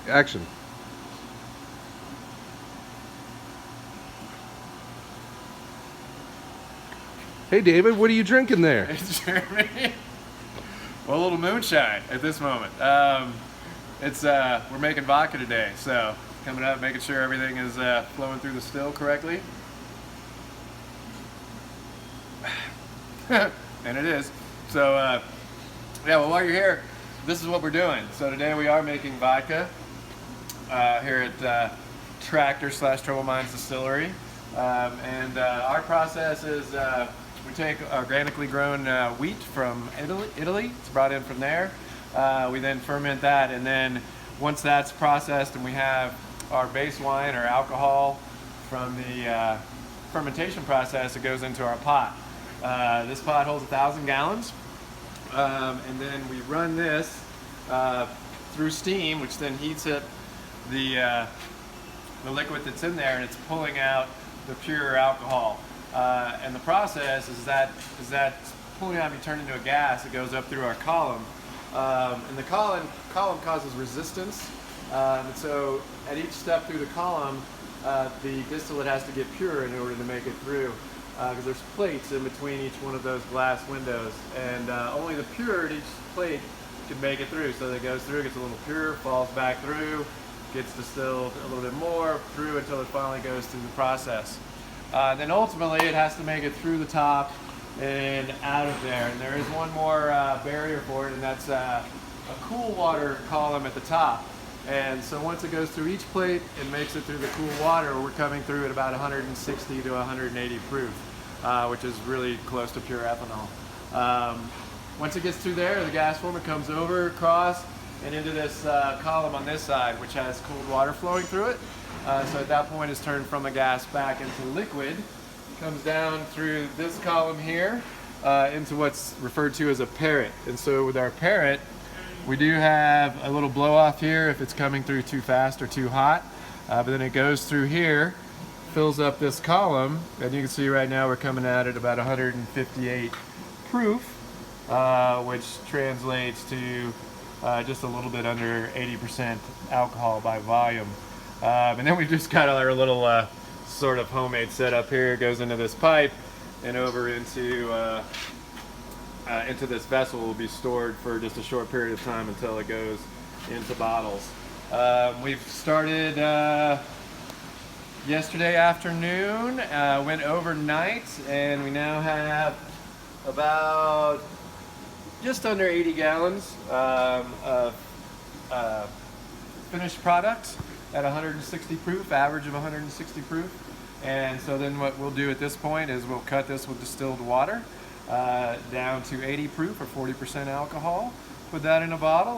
Action. Hey David, what are you drinking there? It's Jeremy. Well, a little moonshine at this moment. We're making vodka today, so coming up, making sure everything is flowing through the still correctly. And it is. So, yeah, well, while you're here, this is what we're doing. So today we are making vodka here at Tractor/Troubled Minds Distillery. Our process is we take organically grown wheat from Italy. It's brought in from there. We then ferment that, and then once that's processed and we have our base wine or alcohol from the fermentation process, it goes into our pot. This pot holds 1,000 gallons, and then we run this through steam, which then heats up the liquid that's in there, and it's pulling out the pure alcohol. And the process is that pulling out be turned into a gas. It goes up through our column, and the column causes resistance. And so at each step through the column, the distillate has to get pure in order to make it through. Because there's plates in between each one of those glass windows, and only the pure at each plate can make it through. So it goes through, gets a little pure, falls back through, gets distilled a little bit more through until it finally goes through the process. Then ultimately it has to make it through the top and out of there. And there is one more barrier for it, and that's a cool water column at the top. And so once it goes through each plate and makes it through the cool water, we're coming through at about 160 to 180 proof, which is really close to pure ethanol. Once it gets through there, the gas form, it comes over, across, and into this column on this side, which has cold water flowing through it. So at that point, it's turned from a gas back into liquid. Comes down through this column here into what's referred to as a parrot. And so with our parrot, we do have a little blow off here if it's coming through too fast or too hot, but then it goes through here, fills up this column, and you can see right now we're coming out at about 158 proof, which translates to just a little bit under 80% alcohol by volume. And then we've just got our little sort of homemade setup here. It goes into this pipe and over into this vessel. Will be stored for just a short period of time until it goes into bottles. We've started yesterday afternoon, went overnight, and we now have about just under 80 gallons of finished product at 160 proof, average of 160 proof. And so then what we'll do at this point is we'll cut this with distilled water down to 80 proof or 40% alcohol, put that in a bottle.